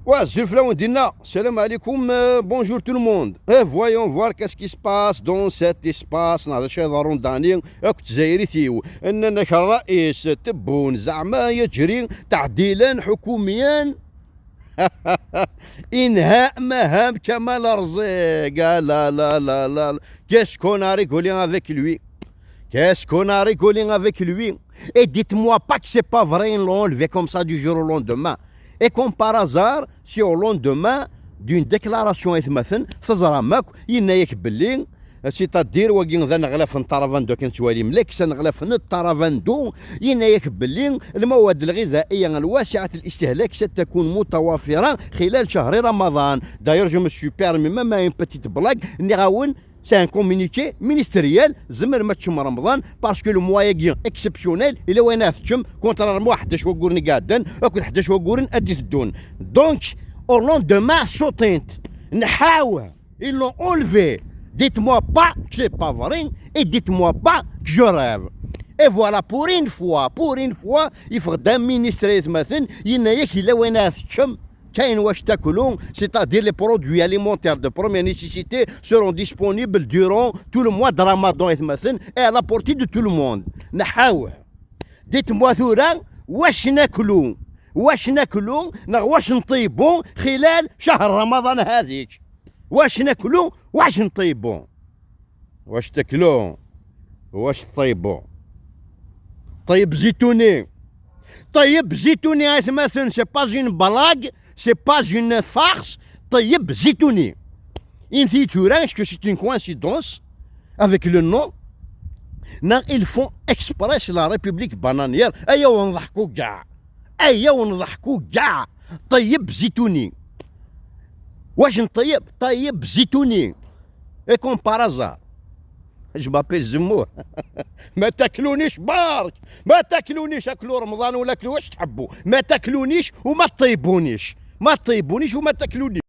Salam alaikum, bonjour tout le monde. Voyons voir qu'est-ce qui se passe dans cet espace. نهضر شي ضرون داني تزايري ثيو ان الرئيس تبون زعما يجري تعديلا حكوميا انهاء مهام كمال رزيق. لا لا لا لا qu'est-ce qu'on a rigolé avec lui, qu'est-ce qu'on a rigolé avec lui. Et dites-moi pas que c'est pas vrai, ils l'ont enlevé comme ça du jour au lendemain. Et comme par hasard, si au lendemain d'une déclaration إثمثن تزرى ماك ينايك باللي سيتادير وكين ذا نغلف الطرفان دو كان سوالي ملك سنغلف الطرفان دو ينايك باللي المواد الغذائية الواسعة الاستهلاك ستكون متوافرة خلال شهر رمضان. داير جو مسيو بيرمي ما اون بتيت بلاك ني غاون. C'est un communiqué ministériel زمر ما تشم رمضان باسكو لو موايا اكسبسيونيل الى وين تشم كونترارمون 11 وكورني قادن اكل 11 وكورن ادي تدون دونك au lendemain سوتينت نحاوه ils l'ont enlevé. Dites-moi pas que c'est pas vrai et dites-moi pas que je rêve. Et voilà pour une fois يفقد ministre مثلا ينايك الى وين تشم كاين واش تاكلون. C'est-à-dire les produits alimentaires de première nécessité seront disponibles durant tout le mois de Ramadan مثلا et à la portée de tout le monde. نحاوه. Dites-moi ثورا واش ناكلو واش نطيبو خلال شهر رمضان هذيك. واش ناكلو واش نطيبو واش تاكلو واش طيبو. طيب زيتوني مثلا سي با une blague, c'est pas une farce. طيب زيتوني in ثورا que c'est une coïncidence avec le nom. Non, ils font exprès la République bananière. ايا ونضحكوا كاع طيب زيتوني. واش نطيب؟ طيب زيتوني. اي كوم بارازار جو مابيل زموه. ما تاكلونيش بارك، ما تاكلونيش. اكلوا رمضان ولا اكلوا واش تحبوا، ما تاكلونيش وما تطيبونيش، ما تطيبونيش وما تاكلونيش.